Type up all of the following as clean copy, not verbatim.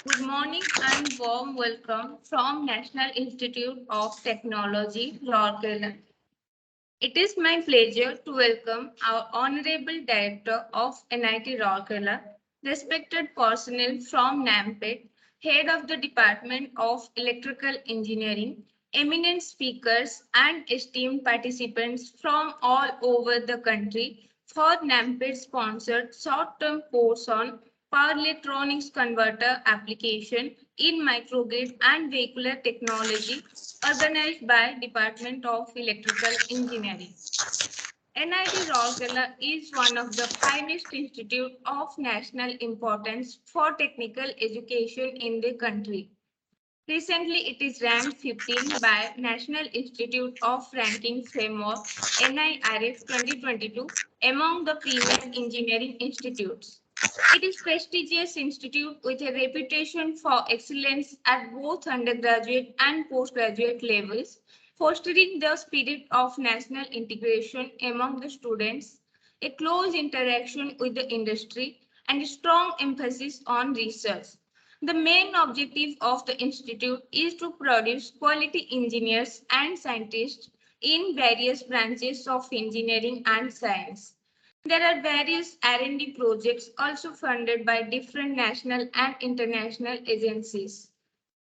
Good morning and warm welcome from National Institute of Technology, Rourkela. It is my pleasure to welcome our Honorable Director of NIT Rourkela, respected personnel from NAMPET, Head of the Department of Electrical Engineering, eminent speakers and esteemed participants from all over the country for NAMPET-sponsored short-term course on Power Electronics Converter Application in Microgrid and Vehicular Technology organized by Department of Electrical Engineering. NIT Rourkela is one of the finest institutes of national importance for technical education in the country. Recently, it is ranked 15 by National Institute of Ranking Framework NIRF 2022 among the premier engineering institutes. It is a prestigious institute with a reputation for excellence at both undergraduate and postgraduate levels, fostering the spirit of national integration among the students, a close interaction with the industry, and a strong emphasis on research. The main objective of the institute is to produce quality engineers and scientists in various branches of engineering and science. There are various R&D projects also funded by different national and international agencies.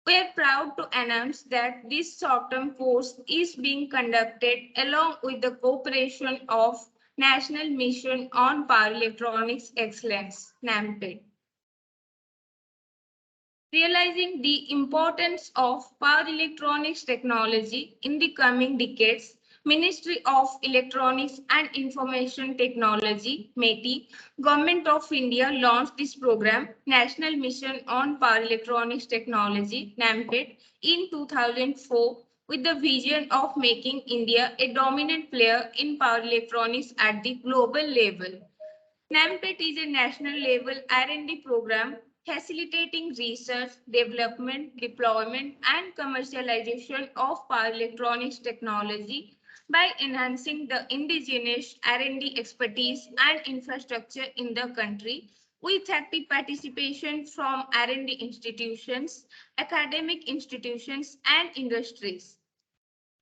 We are proud to announce that this short-term course is being conducted along with the cooperation of National Mission on Power Electronics Excellence, NAMPET. Realizing the importance of power electronics technology in the coming decades, Ministry of Electronics and Information Technology, METI, Government of India launched this program, National Mission on Power Electronics Technology, NAMPET, in 2004 with the vision of making India a dominant player in power electronics at the global level. NAMPET is a national level R&D program facilitating research, development, deployment, and commercialization of power electronics technology by enhancing the indigenous R&D expertise and infrastructure in the country with active participation from R&D institutions, academic institutions, and industries.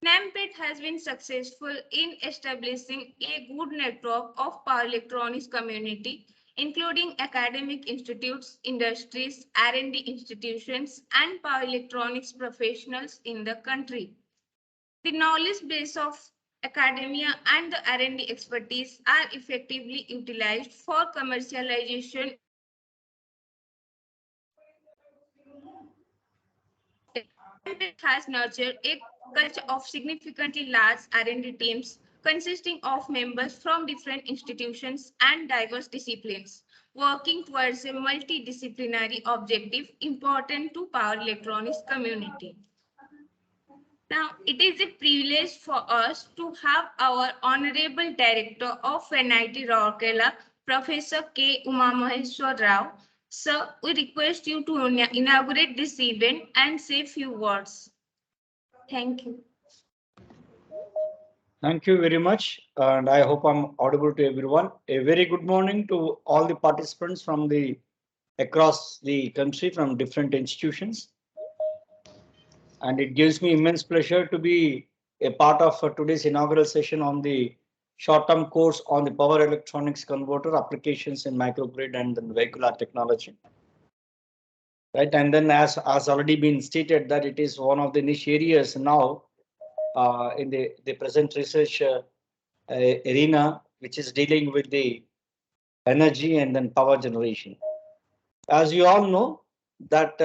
NAMPET has been successful in establishing a good network of power electronics community, including academic institutes, industries, R&D institutions, and power electronics professionals in the country. The knowledge base of academia and the R&D expertise are effectively utilized for commercialization. NAMPET has nurtured a culture of significantly large R&D teams consisting of members from different institutions and diverse disciplines, working towards a multidisciplinary objective important to power electronics community. Now, it is a privilege for us to have our Honorable Director of NIT Rourkela, Professor K. Umamaheshwar Rao. Sir, we request you to inaugurate this event and say few words. Thank you. Thank you very much, and I hope I'm audible to everyone. A very good morning to all the participants from across the country from different institutions. And it gives me immense pleasure to be a part of today's inaugural session on the short-term course on the power electronics converter applications in microgrid and then vehicular technology. Right, and then as already been stated that it is one of the niche areas now in the present research arena, which is dealing with the energy and then power generation. As you all know that,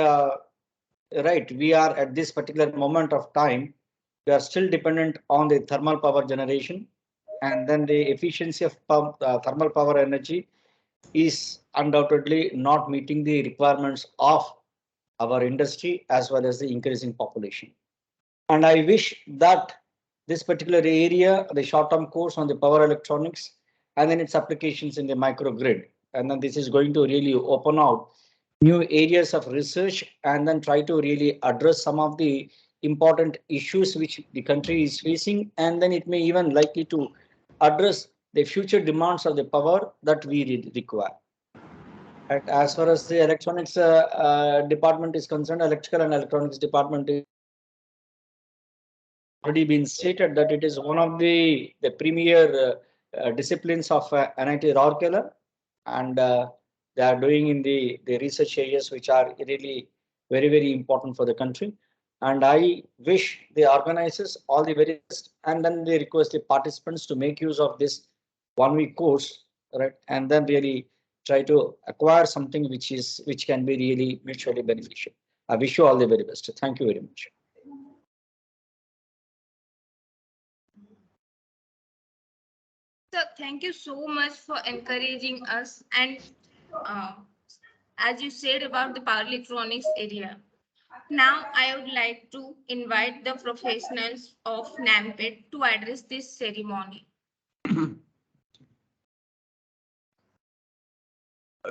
right, we are at this particular moment of time, we are still dependent on the thermal power generation, and then the efficiency of thermal power energy is undoubtedly not meeting the requirements of our industry as well as the increasing population. And I wish that this particular area, the short-term course on the power electronics and then its applications in the microgrid, and then this is going to really open out new areas of research and then try to really address some of the important issues which the country is facing, and then it may even likely to address the future demands of the power that we require. As far as the electronics department is concerned, electrical and electronics department is already been stated that it is one of the premier disciplines of NIT Rourkela, and they are doing in the research areas which are really very important for the country. And I wish the organizers all the very best, and then they request the participants to make use of this 1 week course, right? And then really try to acquire something which can be really mutually beneficial. I wish you all the very best. Thank you very much. So thank you so much for encouraging us. And uh, as you said about the power electronics area, now I would like to invite the professionals of NAMPET to address this ceremony.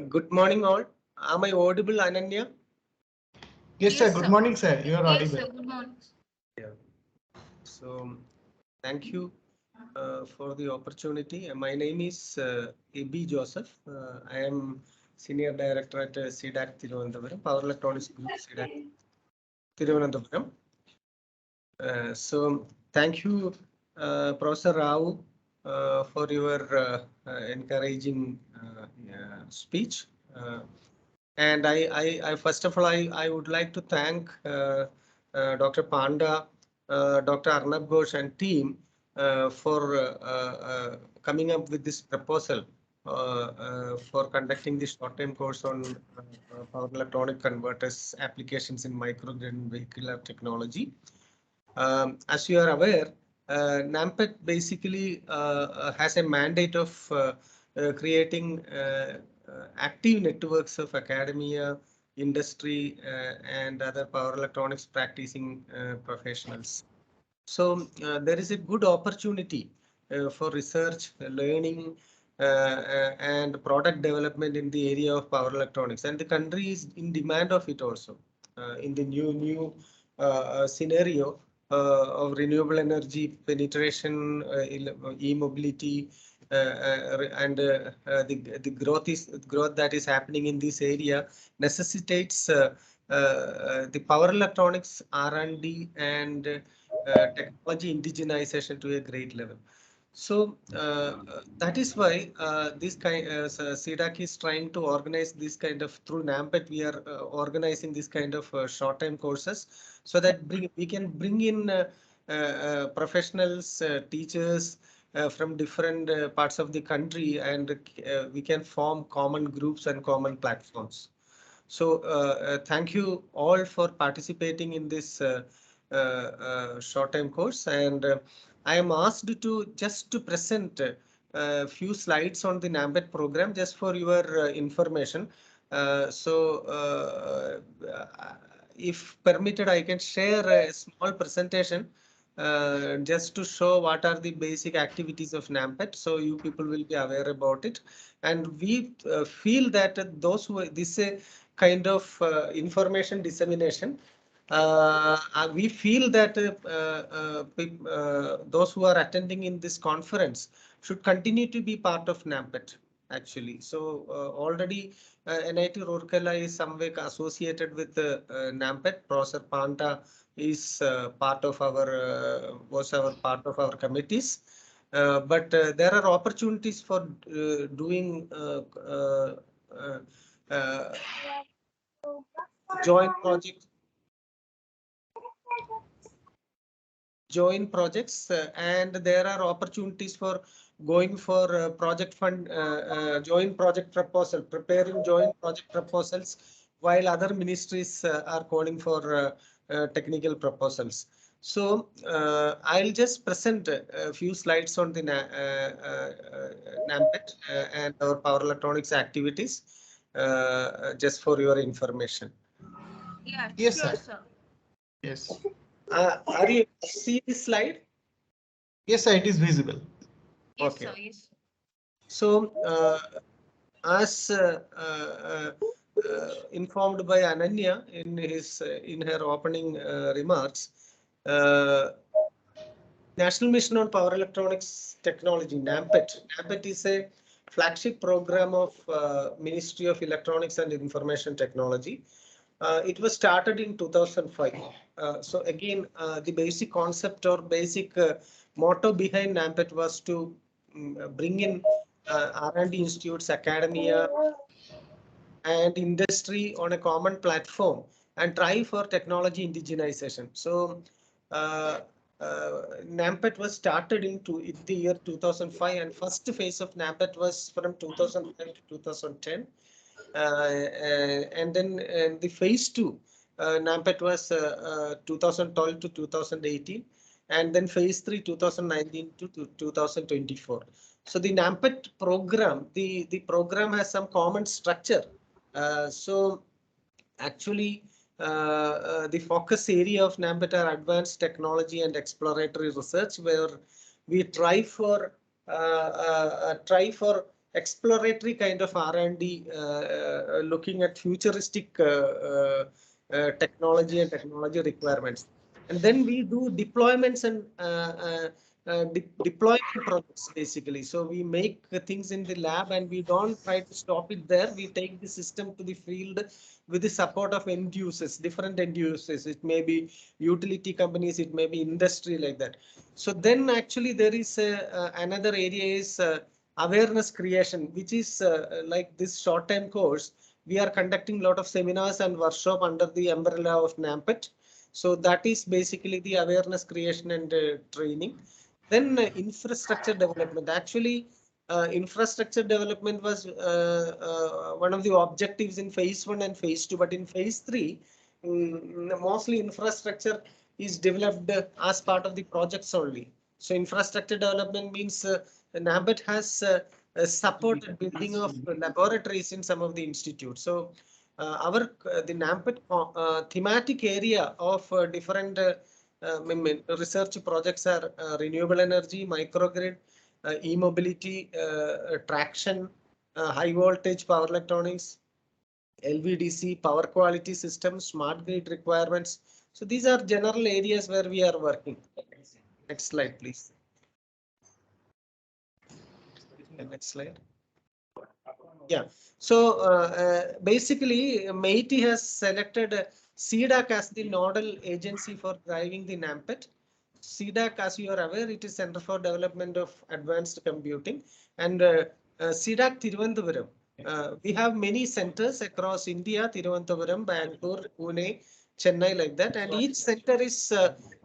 Good morning, all. Am I audible, Ananya? Yes, sir. Good morning, sir. You are Yes, audible. sir. Good morning. Yeah. So, thank you for the opportunity. My name is A.B. Joseph. I am Senior Director at CDAC Thiruvananthapuram, Power Electronics Group, CDAC Thiruvananthapuram. So, thank you, Professor Rao, for your encouraging speech. And I first of all, I would like to thank Dr. Panda, Dr. Arnab Ghosh and team for coming up with this proposal for conducting this short-term course on power electronic converters applications in microgrid and vehicular technology. As you are aware, NAMPET basically has a mandate of creating active networks of academia, industry, and other power electronics practicing professionals. So there is a good opportunity for research, learning, and product development in the area of power electronics, and the country is in demand of it also in the new scenario of renewable energy penetration, e-mobility, and the growth that is happening in this area necessitates the power electronics R&D and technology indigenization to a great level. So that is why this kind CDAC is trying to organize this kind of through NAMPET. We are organizing this kind of short-term courses so that we can bring in professionals, teachers from different parts of the country, and we can form common groups and common platforms. So thank you all for participating in this short-term course, and I am asked to just to present a few slides on the NAMPET program just for your information. If permitted, I can share a small presentation just to show what are the basic activities of NAMPET, so you people will be aware about it. And we feel that those who this kind of information dissemination, we feel that those who are attending in this conference should continue to be part of NAMPET actually. So already NIT Rourkela is some way associated with NAMPET. Professor Panta is part of our was our part of our committees. But there are opportunities for doing joint projects, and there are opportunities for going for project fund, joint project proposal, preparing joint project proposals, while other ministries are calling for technical proposals. So I'll just present a few slides on the NAMPET and our power electronics activities just for your information. Yeah, Yes, sure, sir. sir. Yes. Are you see this slide? Yes, sir. It is visible. Yes, Okay. sir. Yes. So, as informed by Ananya in her opening remarks, National Mission on Power Electronics Technology (NAMPET). NAMPET is a flagship program of Ministry of Electronics and Information Technology. It was started in 2005. So again, the basic concept or basic motto behind NAMPET was to bring in R&D institutes, academia, and industry on a common platform and try for technology indigenization. So NAMPET was started in the year 2005, and first phase of NAMPET was from 2005 to 2010. And then the phase 2, NAMPET was 2012 to 2018, and then phase 3, 2019 to 2024. So the NAMPET program, the program has some common structure. So actually, the focus area of NAMPET are advanced technology and exploratory research, where we try for exploratory kind of R&D, looking at futuristic technology and technology requirements. And then we do deployments and deployment projects basically. So we make things in the lab and we don't try to stop it there. We take the system to the field with the support of end users, different end users. It may be utility companies, it may be industry like that. So then actually there is another area is awareness creation, which is like this short-term course. We are conducting a lot of seminars and workshop under the umbrella of NAMPET. So that is basically the awareness creation and training. Then infrastructure development. Actually, infrastructure development was one of the objectives in phase 1 and phase 2, but in phase 3, mostly infrastructure is developed as part of the projects only. So infrastructure development means NAMPET has supported building of laboratories in some of the institutes. So the NAMPET thematic area of different research projects are renewable energy, microgrid, e-mobility, traction, high voltage power electronics, LVDC, power quality systems, smart grid requirements. So these are general areas where we are working. Next slide, please. Next slide. Yeah. So basically, MIT has selected CDAC as the nodal agency for driving the NAMPET. CDAC, as you are aware, it is Center for Development of Advanced Computing, and CDAC Thiruvananthapuram. We have many centers across India: Thiruvananthapuram, Bangalore, Pune, Chennai, like that, and each center is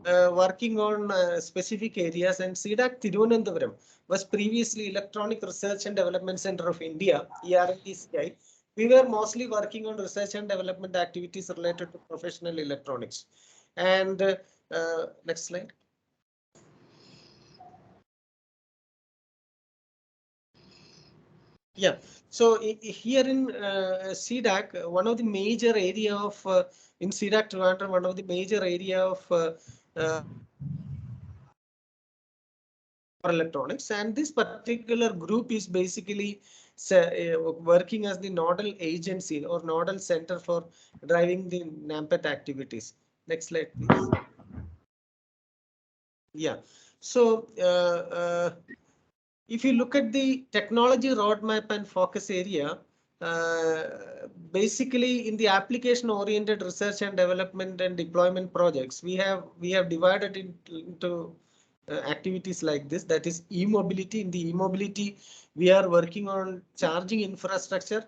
working on specific areas. And CDAC Thiruvananthapuram was previously Electronic Research and Development Center of India, ERLTCI. We were mostly working on research and development activities related to professional electronics. And next slide. Yeah. So here in CDAC, one of the major area of in CDAC Trivandrum, one of the major area of electronics, and this particular group is basically working as the nodal agency or nodal center for driving the NAMPET activities. Next slide, please. Yeah. So if you look at the technology roadmap and focus area, basically in the application oriented research and development and deployment projects, we have divided into activities like this. That is e-mobility. In the e-mobility, we are working on charging infrastructure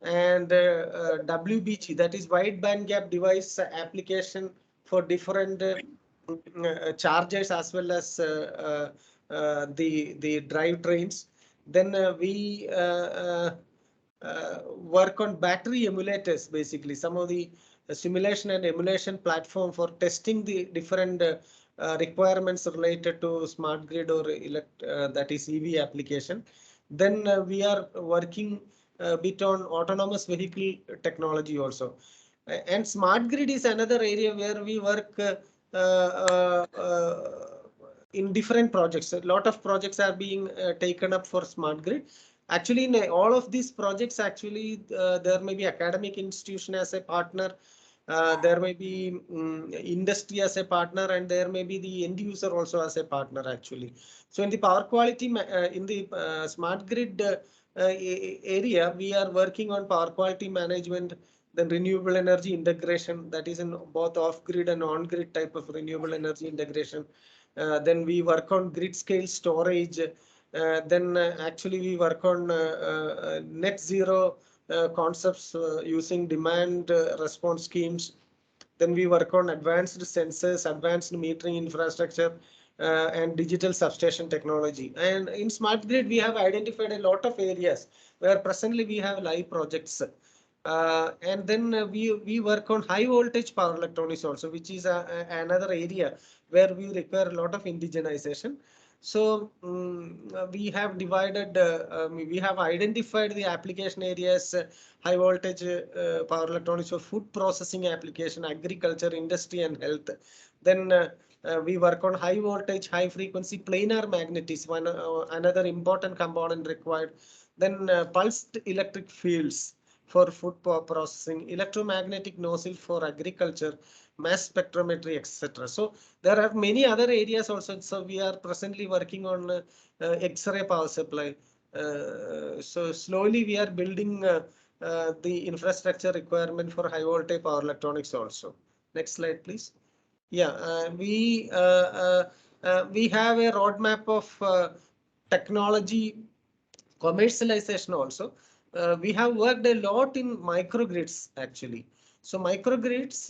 and WBG, that is wide band gap device application for different chargers as well as the drive trains. Then we work on battery emulators, basically some of the simulation and emulation platform for testing the different requirements related to smart grid or that is EV application. Then we are working a bit on autonomous vehicle technology also. And smart grid is another area where we work in different projects. A lot of projects are being taken up for smart grid. Actually, in all of these projects, actually, there may be academic institution as a partner, There may be industry as a partner, and there may be the end user also as a partner actually. So in the power quality, in the smart grid area, we are working on power quality management, then renewable energy integration, that is in both off-grid and on-grid type of renewable energy integration. Then we work on grid scale storage. Then actually we work on net zero concepts using demand response schemes. Then we work on advanced sensors, advanced metering infrastructure, and digital substation technology. And in smart grid, we have identified a lot of areas where presently we have live projects. And then we work on high voltage power electronics also, which is another area where we require a lot of indigenization. So we have divided, we have identified the application areas, high voltage power electronics for food processing application, agriculture, industry, and health. Then we work on high voltage, high frequency planar magnetism, one another important component required. Then pulsed electric fields for food processing, electromagnetic nozzle for agriculture, mass spectrometry, etc. So there are many other areas also. So we are presently working on X-ray power supply. So slowly we are building the infrastructure requirement for high voltage power electronics also. Next slide, please. Yeah, we have a roadmap of technology commercialization also. We have worked a lot in microgrids actually. So microgrids,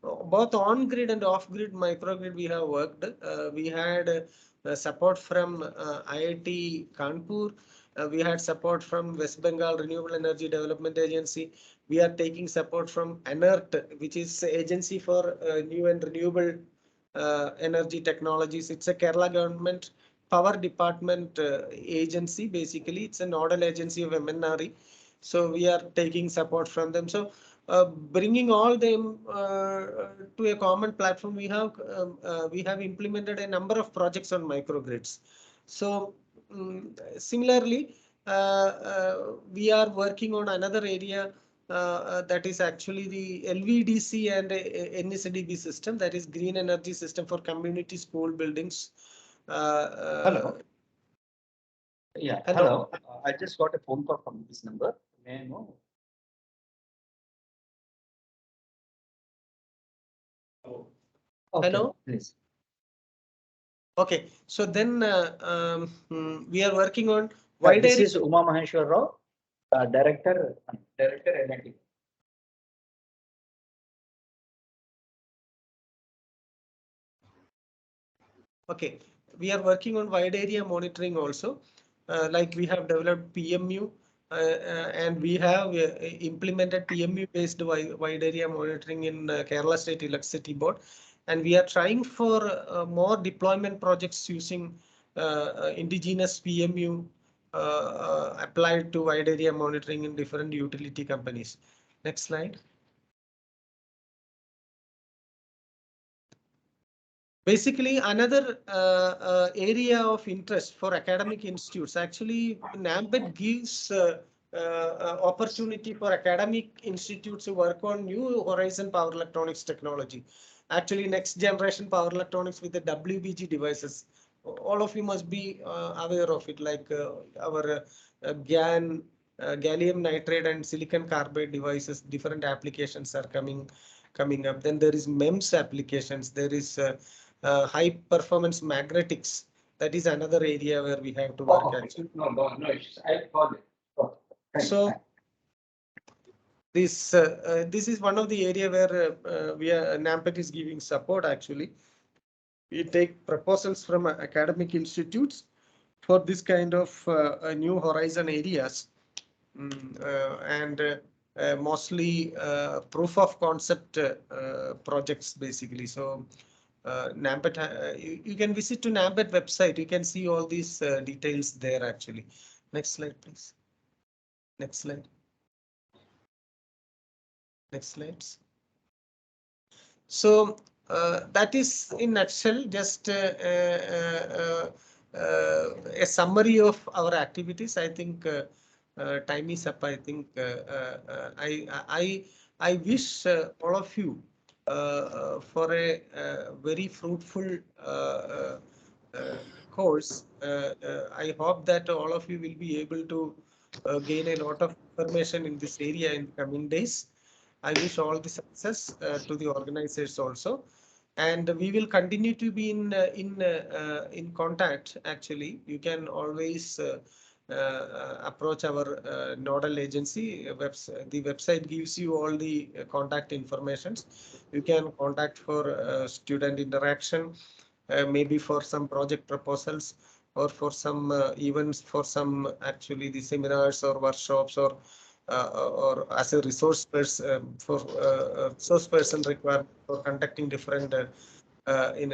both on-grid and off-grid microgrid we have worked. We had support from IIT Kanpur. We had support from West Bengal Renewable Energy Development Agency. We are taking support from NERT, which is Agency for New and Renewable Energy Technologies. It's a Kerala government power department agency. Basically, it's a nodal agency of MNRE. So we are taking support from them. So bringing all them to a common platform, we have implemented a number of projects on microgrids. So similarly, we are working on another area that is actually the LVDC and NSDB system, that is green energy system for community school buildings. Hello. Yeah, hello. I just got a phone call from this number. May I know? Okay, Hello. please. Okay, so then we are working on wide this area. Is Uma Maheshwar Rao, director NIT. Okay, we are working on wide area monitoring also. Like we have developed PMU and we have implemented PMU based wide area monitoring in Kerala State Electricity Board. And we are trying for more deployment projects using indigenous PMU applied to wide area monitoring in different utility companies. Next slide. Basically, another area of interest for academic institutes, actually NAMPET gives opportunity for academic institutes to work on new horizon power electronics technology. Actually, next generation power electronics with the WBG devices. All of you must be aware of it, like our GaN, gallium nitride and silicon carbide devices. Different applications are coming up. Then there is MEMS applications. There is high performance magnetics. That is another area where we have to work. No issues. I got it. So this is one of the area where NAMPET is giving support. Actually, we take proposals from academic institutes for this kind of new horizon areas, and mostly proof of concept projects basically. So NAMPET, you can visit to NAMPET website. You can see all these details there actually. Next slide, please. Next slide. Next slides. So that is in nutshell just a summary of our activities. I think time is up. I think I I wish all of you for a very fruitful course. I hope that all of you will be able to gain a lot of information in this area in coming days. I wish all the success to the organizers also, and we will continue to be in contact. Actually, you can always approach our nodal agency. The website gives you all the contact informations. You can contact for student interaction, maybe for some project proposals, or for some events, for some actually the seminars or workshops, or as a resource person for resource person required for conducting different in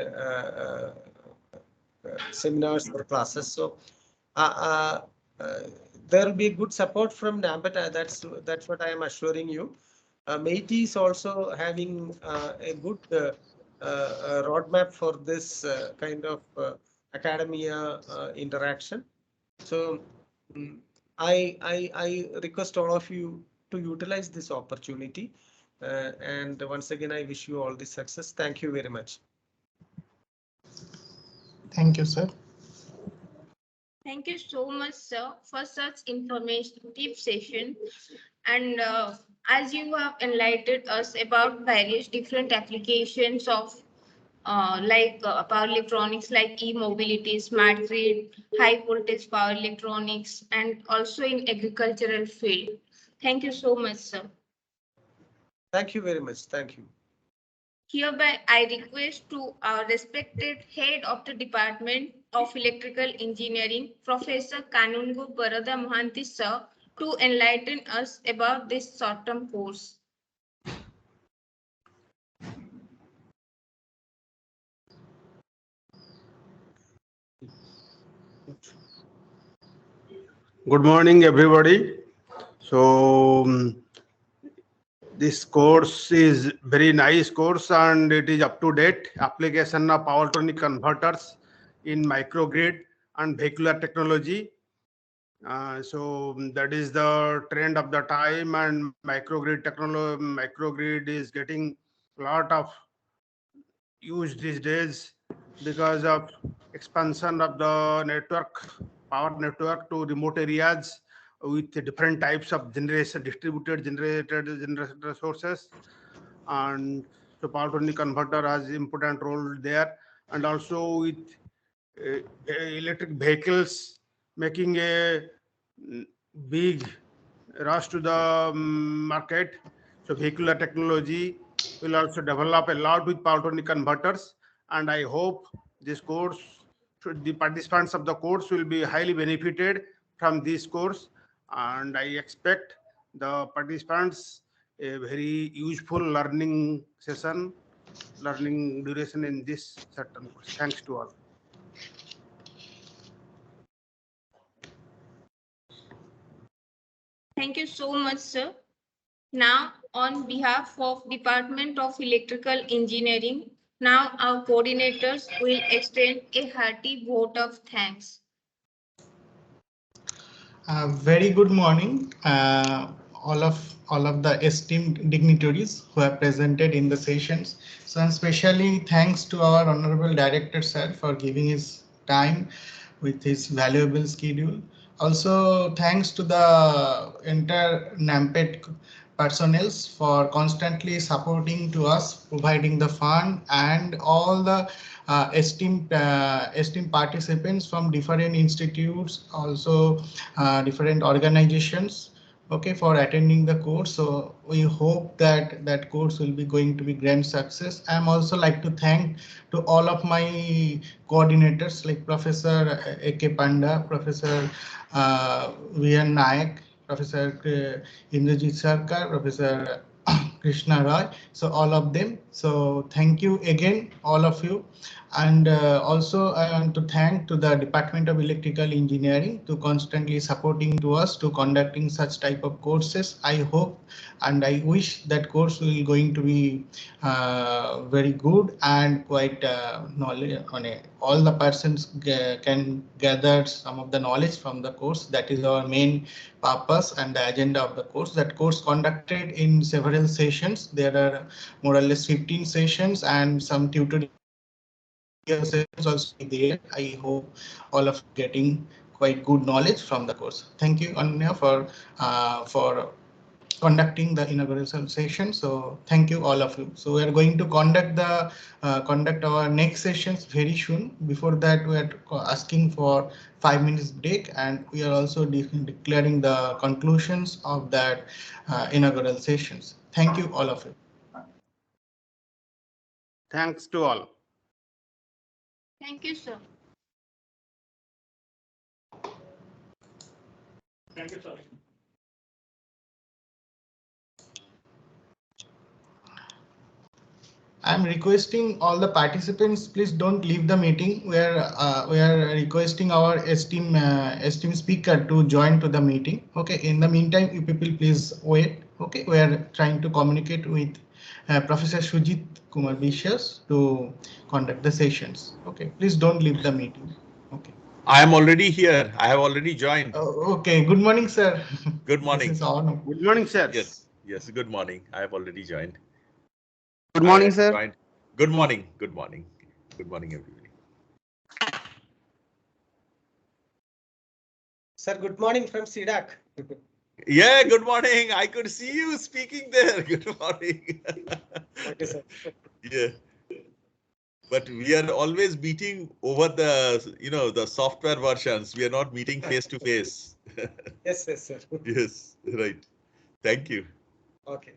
seminars or classes. So uh, uh, there will be good support from NAMPET. That's what I am assuring you. MIT is also having a good roadmap for this kind of academia interaction. So I request all of you to utilize this opportunity. And once again, I wish you all the success. Thank you very much. Thank you, sir. Thank you so much, sir, for such informative session. And as you have enlightened us about various different applications of power electronics like e-mobility, smart grid, high voltage power electronics, and also in agricultural field. Thank you so much, sir. Thank you very much. Thank you. Hereby, I request to our respected head of the Department of Electrical Engineering, Professor Kanungo Barada Mohanty, sir, to enlighten us about this short-term course. Good morning, everybody. So this course is very nice course and it is up to date. Application of power electronic converters in microgrid and vehicular technology. So that is the trend of the time, and microgrid technology, microgrid is getting a lot of use these days because of expansion of the network, power network to remote areas with different types of generation, distributed generated resources. And so power to converter has important role there, and also with electric vehicles making a big rush to the market. So vehicular technology will also develop a lot with power to converters, and I hope this course, the participants of the course will be highly benefited from this course, and I expect the participants a very useful learning session, learning duration in this certain course. Thanks to all. Thank you so much, sir. Now, on behalf of Department of Electrical Engineering, now our coordinators will extend a hearty vote of thanks. Very good morning, all of the esteemed dignitaries who have presented in the sessions. So, and especially thanks to our honorable director sir for giving his time with his valuable schedule. Also, thanks to the entire NAMPET personnel for constantly supporting to us, providing the fund, and all the esteemed participants from different institutes, also different organizations, okay, for attending the course. So we hope that that course will be going to be grand success. I'm also like to thank to all of my coordinators like Professor A.K. Panda, Professor V.N. Nayak, Professor Indrajit Sarkar, Professor Krishna Roy, so all of them. So thank you again, all of you. And also I want to thank to the Department of Electrical Engineering to constantly supporting to us to conducting such type of courses. I hope and I wish that course will going to be very good and quite knowledge on it. All the persons can gather some of the knowledge from the course. That is our main purpose and the agenda of the course. That course conducted in several sessions sessions. There are more or less 15 sessions and some tutorial sessions also there. I hope all of you getting quite good knowledge from the course. Thank you, Anya, for conducting the inaugural session. So thank you all of you. So we are going to conduct our next sessions very soon. Before that, we are asking for 5 minutes break, and we are also declaring the conclusions of that inaugural sessions. Thank you all of you. Thanks to all. Thank you, sir. Thank you, sir. I'm requesting all the participants, please don't leave the meeting. We are requesting our esteemed speaker to join to the meeting. Okay. In the meantime, you people please wait. Okay. We are trying to communicate with Professor Sujit Kumar Bishas to conduct the sessions. Okay. Please don't leave the meeting. Okay. I am already here. I have already joined. Okay. Good morning, sir. Good morning. This is on. Good morning, sir. Yes, yes. Good morning. I have already joined. Good morning, I sir. joined. Good morning. Good morning. Good morning, everybody. Sir, good morning from CDAC. Yeah, good morning. I could see you speaking there. Good morning. Okay, sir. Yeah. But we are always meeting over the software versions. We are not meeting face to face. Yes, yes, sir. Yes, right. Thank you. Okay.